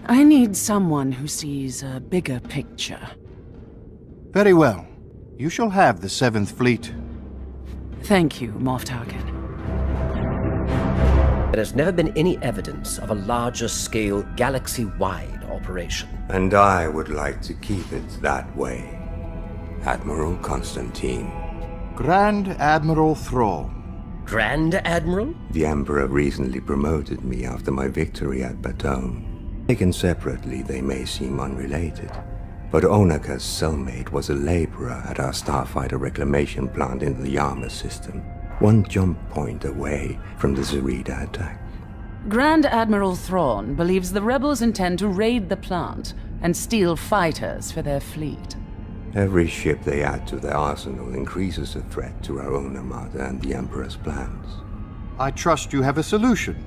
I need someone who sees a bigger picture. Very well. You shall have the 7th Fleet. Thank you, Moff Tarkin. There has never been any evidence of a larger-scale, galaxy-wide operation. And I would like to keep it that way. Admiral Constantine. Grand Admiral Thrawn. Grand Admiral? The Emperor recently promoted me after my victory at Baton. Taken separately, they may seem unrelated. But Onaka's cellmate was a laborer at our starfighter reclamation plant in the Yama system, one jump point away from the Zerida attack. Grand Admiral Thrawn believes the rebels intend to raid the plant and steal fighters for their fleet. Every ship they add to their arsenal increases the threat to our own armada and the Emperor's plans. I trust you have a solution.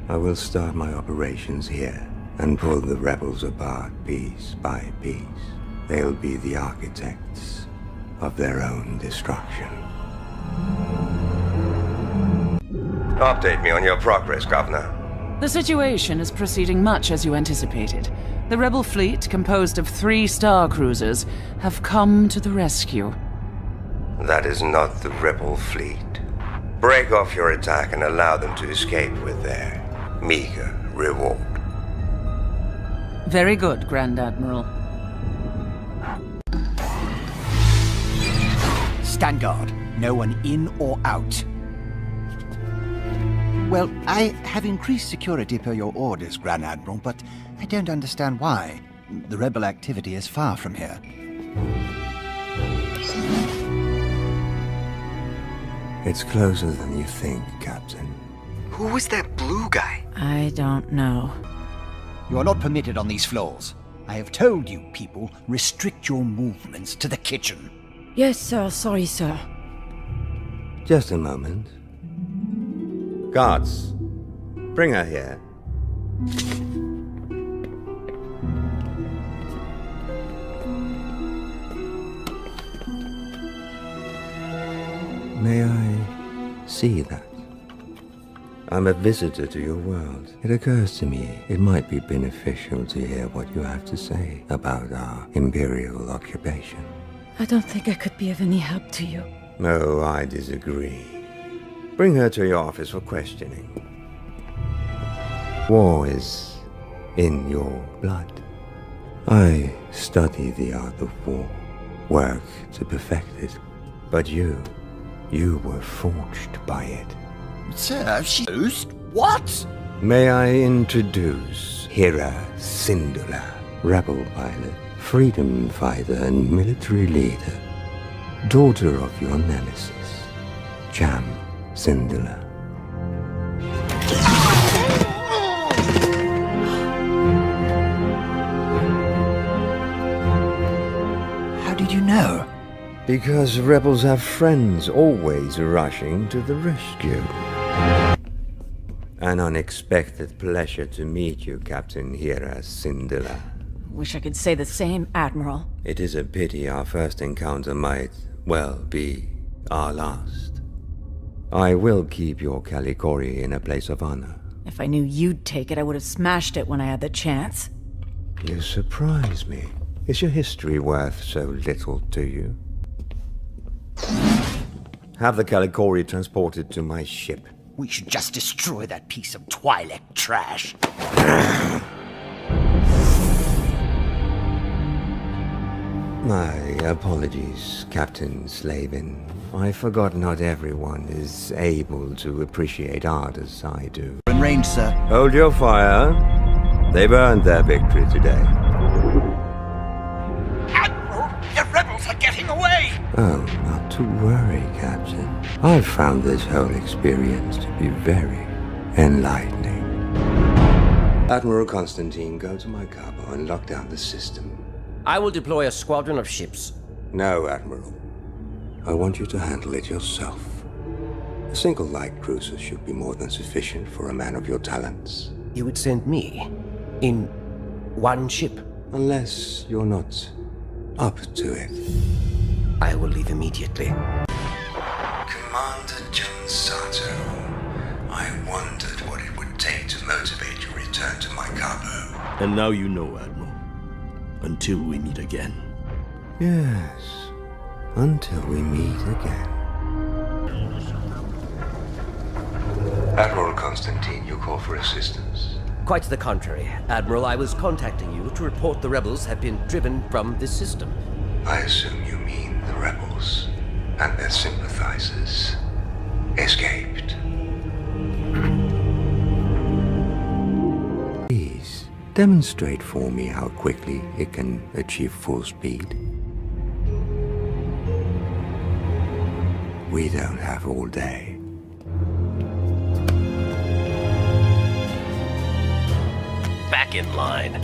I will start my operations here and pull the rebels apart piece by piece. They'll be the architects of their own destruction. Update me on your progress, Governor. The situation is proceeding much as you anticipated. The rebel fleet, composed of 3 star cruisers, have come to the rescue. That is not the rebel fleet. Break off your attack and allow them to escape with their meager reward. Very good, Grand Admiral. Stand guard. No one in or out. Well, I have increased security per your orders, Grand Admiral, but I don't understand why. The rebel activity is far from here. It's closer than you think, Captain. Who was that blue guy? I don't know. You are not permitted on these floors. I have told you, people, restrict your movements to the kitchen. Yes, sir. Sorry, sir. Just a moment. Guards, bring her here. May I see that? I'm a visitor to your world. It occurs to me it might be beneficial to hear what you have to say about our imperial occupation. I don't think I could be of any help to you. No, I disagree. Bring her to your office for questioning. War is in your blood. I study the art of war, work to perfect it. But you were forged by it. Sir, she's... What? May I introduce Hera Syndulla, rebel pilot, freedom fighter, and military leader, daughter of your nemesis, Cham Syndulla. How did you know? Because rebels have friends always rushing to the rescue. An unexpected pleasure to meet you, Captain Hera Syndulla. Wish I could say the same, Admiral. It is a pity our first encounter might, well, be our last. I will keep your Calicori in a place of honor. If I knew you'd take it, I would have smashed it when I had the chance. You surprise me. Is your history worth so little to you? Have the Calicori transported to my ship. We should just destroy that piece of Twi'lek trash. My apologies, Captain Slavin. I forgot not everyone is able to appreciate art as I do. In range, sir. Hold your fire. They've earned their victory today. Admiral, the rebels are getting away! Oh, not to worry, Captain. I've found this whole experience to be very enlightening. Admiral Constantine, go to my cargo and lock down the system. I will deploy a squadron of ships. No, Admiral. I want you to handle it yourself. A single light cruiser should be more than sufficient for a man of your talents. You would send me in one ship? Unless you're not up to it. I will leave immediately. Commander Jun Sato, I wondered what it would take to motivate your return to my cargo. And now you know, Admiral. Until we meet again. Yes, until we meet again. Admiral Constantine, you call for assistance. Quite the contrary, Admiral. I was contacting you to report the rebels have been driven from this system. I assume you mean the rebels and their sympathizers escaped. Please, demonstrate for me how quickly it can achieve full speed. We don't have all day. Back in line.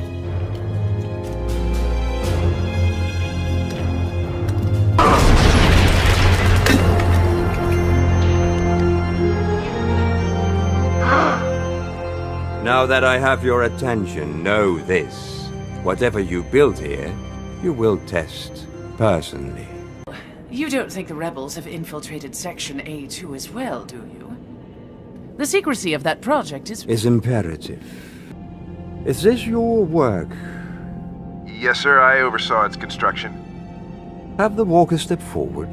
Now that I have your attention, know this. Whatever you build here, you will test personally. You don't think the rebels have infiltrated Section A2 as well, do you? The secrecy of that project is Imperative. Is this your work? Yes, sir. I oversaw its construction. Have the walker step forward.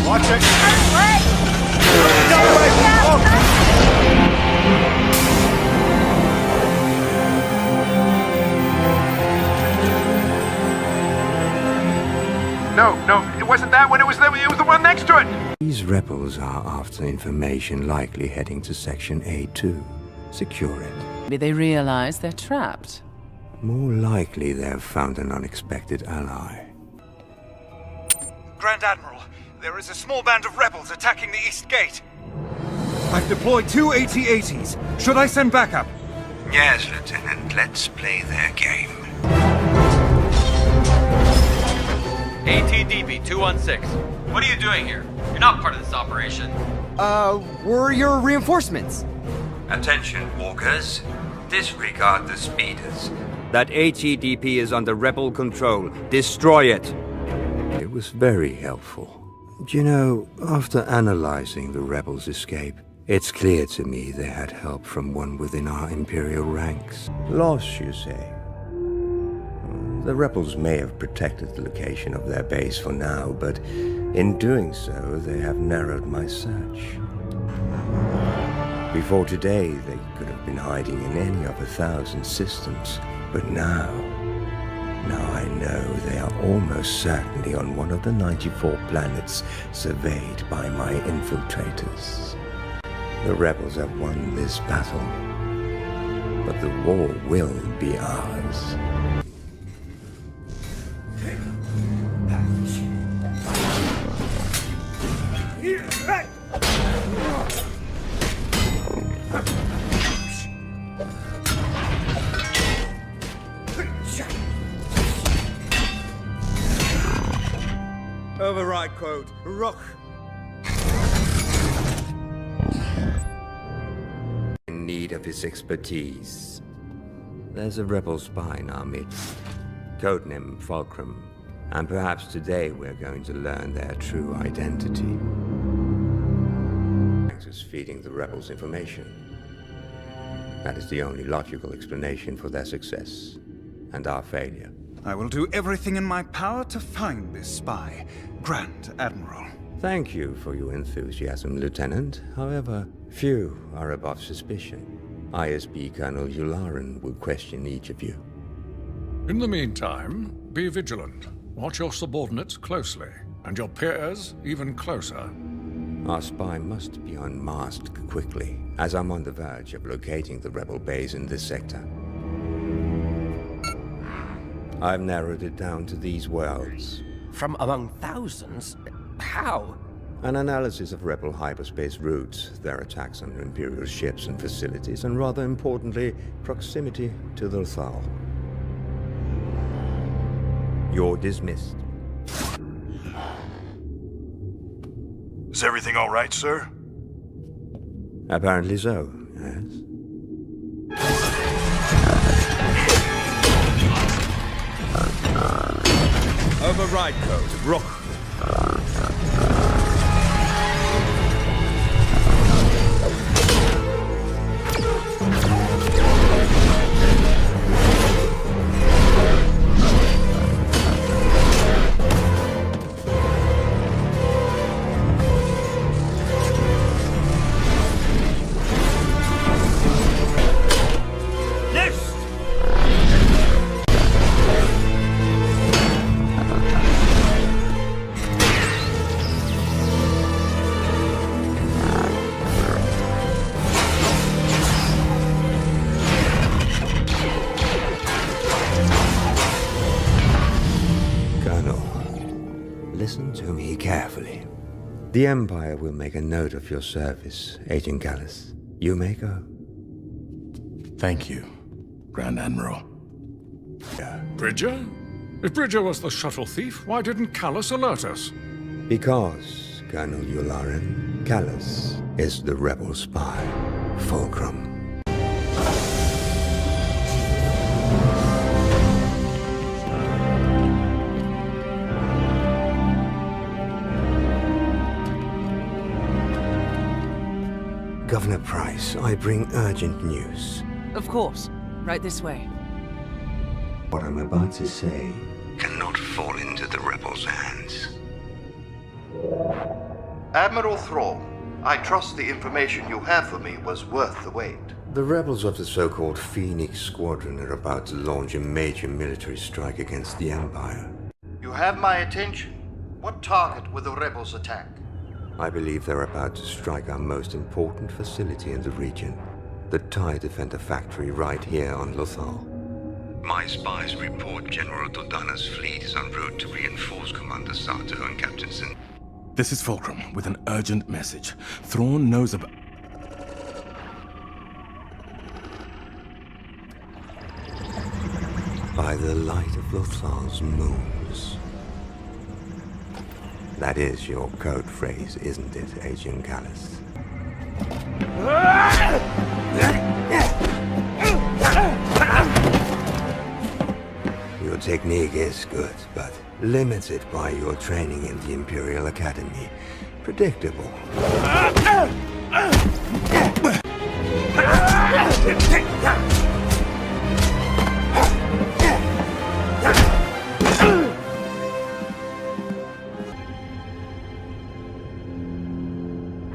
Watch it! No, it wasn't that one. It was the one next to it. These rebels are after information likely heading to Section A2. Secure it. maybe they realize they're trapped. More likely they have found an unexpected ally. Grand Admiral, there is a small band of rebels attacking the East Gate. I've deployed 2 AT-ATs. Should I send backup? Yes, Lieutenant. Let's play their game. ATDP 216. What are you doing here? You're not part of this operation. We're your reinforcements. Attention, walkers. Disregard the speeders. That ATDP is under rebel control. Destroy it. It was very helpful. You know, after analyzing the rebels' escape, it's clear to me they had help from one within our Imperial ranks. Lost, you say? The rebels may have protected the location of their base for now, but in doing so, they have narrowed my search. Before today, they could have been hiding in any of 1,000 systems, but now I know they are almost certainly on one of the 94 planets surveyed by my infiltrators. The rebels have won this battle, but the war will be ours. Override code, Rock. In need of his expertise. There's a rebel spy in our midst, codename Fulcrum, and perhaps today we're going to learn their true identity. Is feeding the rebels information. That is the only logical explanation for their success and our failure. I will do everything in my power to find this spy, Grand Admiral. Thank you for your enthusiasm, Lieutenant. However, few are above suspicion. ISB Colonel Yularen will question each of you. In the meantime, be vigilant. Watch your subordinates closely, and your peers even closer. Our spy must be unmasked quickly, as I'm on the verge of locating the rebel base in this sector. I've narrowed it down to these worlds. From among thousands? How? An analysis of rebel hyperspace routes, their attacks on Imperial ships and facilities, and rather importantly, proximity to the Thal. You're dismissed. Is everything all right, sir? Apparently so, yes. Override code, Rock. The Empire will make a note of your service, Agent Gallus. You may go. Thank you, Grand Admiral. Bridger? If Bridger was the shuttle thief, why didn't Callus alert us? Because, Colonel Yularen, Callus is the rebel spy, Fulcrum. Governor Price, I bring urgent news. Of course. Right this way. What I'm about to say cannot fall into the rebels' hands. Admiral Thrawn, I trust the information you have for me was worth the wait. The rebels of the so-called Phoenix Squadron are about to launch a major military strike against the Empire. You have my attention. What target will the rebels attack? I believe they're about to strike our most important facility in the region, the TIE Defender factory right here on Lothal. My spies report General Dodana's fleet is en route to reinforce Commander Sato and Captain Sin. This is Fulcrum with an urgent message. Thrawn knows about... By the light of Lothal's moons. That is your code phrase, isn't it, Agent Gallus? Your technique is good, but limited by your training in the Imperial Academy. Predictable.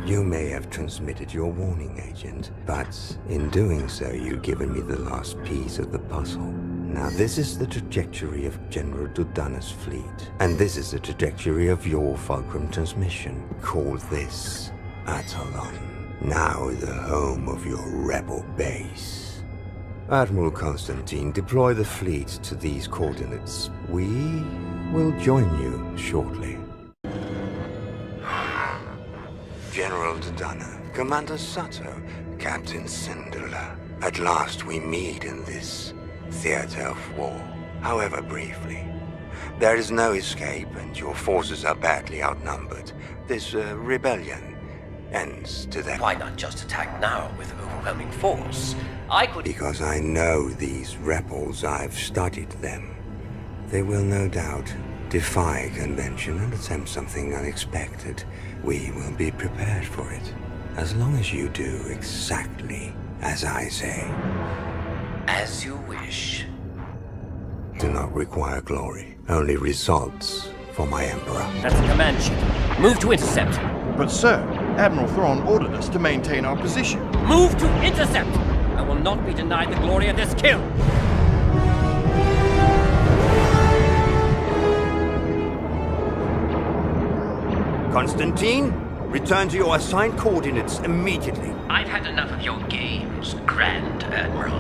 You may have transmitted your warning, Agent, but in doing so, you've given me the last piece of the puzzle. Now, this is the trajectory of General Dodana's fleet, and this is the trajectory of your Fulcrum transmission. Call this Atalon, now the home of your rebel base. Admiral Constantine, deploy the fleet to these coordinates. We will join you shortly. General Dodana, Commander Sato, Captain Syndulla. At last we meet in this theater of war, however briefly. There is no escape, and your forces are badly outnumbered. This rebellion ends to them. Why not just attack now with overwhelming force? I could... Because I know these rebels. I've studied them. They will no doubt defy convention and attempt something unexpected. We will be prepared for it, as long as you do exactly as I say. As you wish. Do not require glory, only results for my Emperor. That's the command ship. Move to intercept. But sir, Admiral Thrawn ordered us to maintain our position. Move to intercept! I will not be denied the glory of this kill! Constantine, return to your assigned coordinates immediately. I've had enough of your games, Grand Admiral.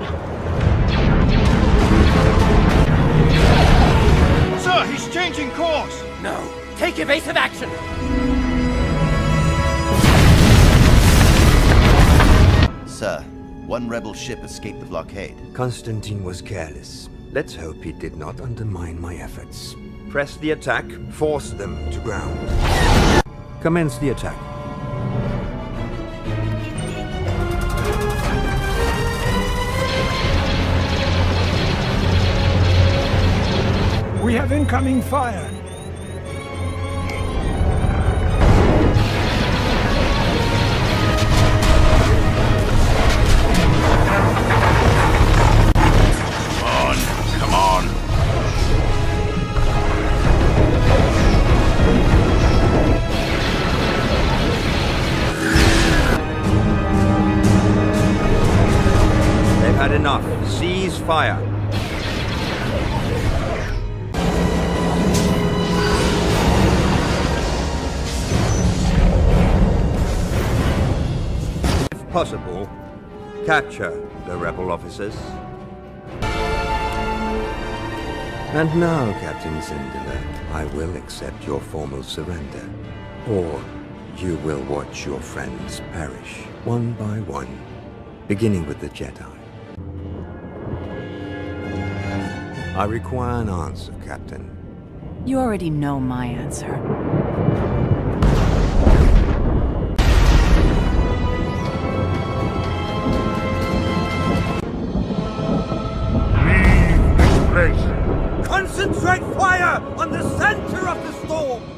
Sir, he's changing course! No, take evasive action! Sir, one rebel ship escaped the blockade. Constantine was careless. Let's hope he did not undermine my efforts. Press the attack, force them to ground. Commence the attack. We have incoming fire. Come on. They've had enough. Cease fire. If possible, capture the rebel officers. And now, Captain Syndulla, I will accept your formal surrender. Or You will watch your friends perish, one by one, beginning with the Jedi. I require an answer, Captain. You already know my answer. Concentrate fire on the center of the storm!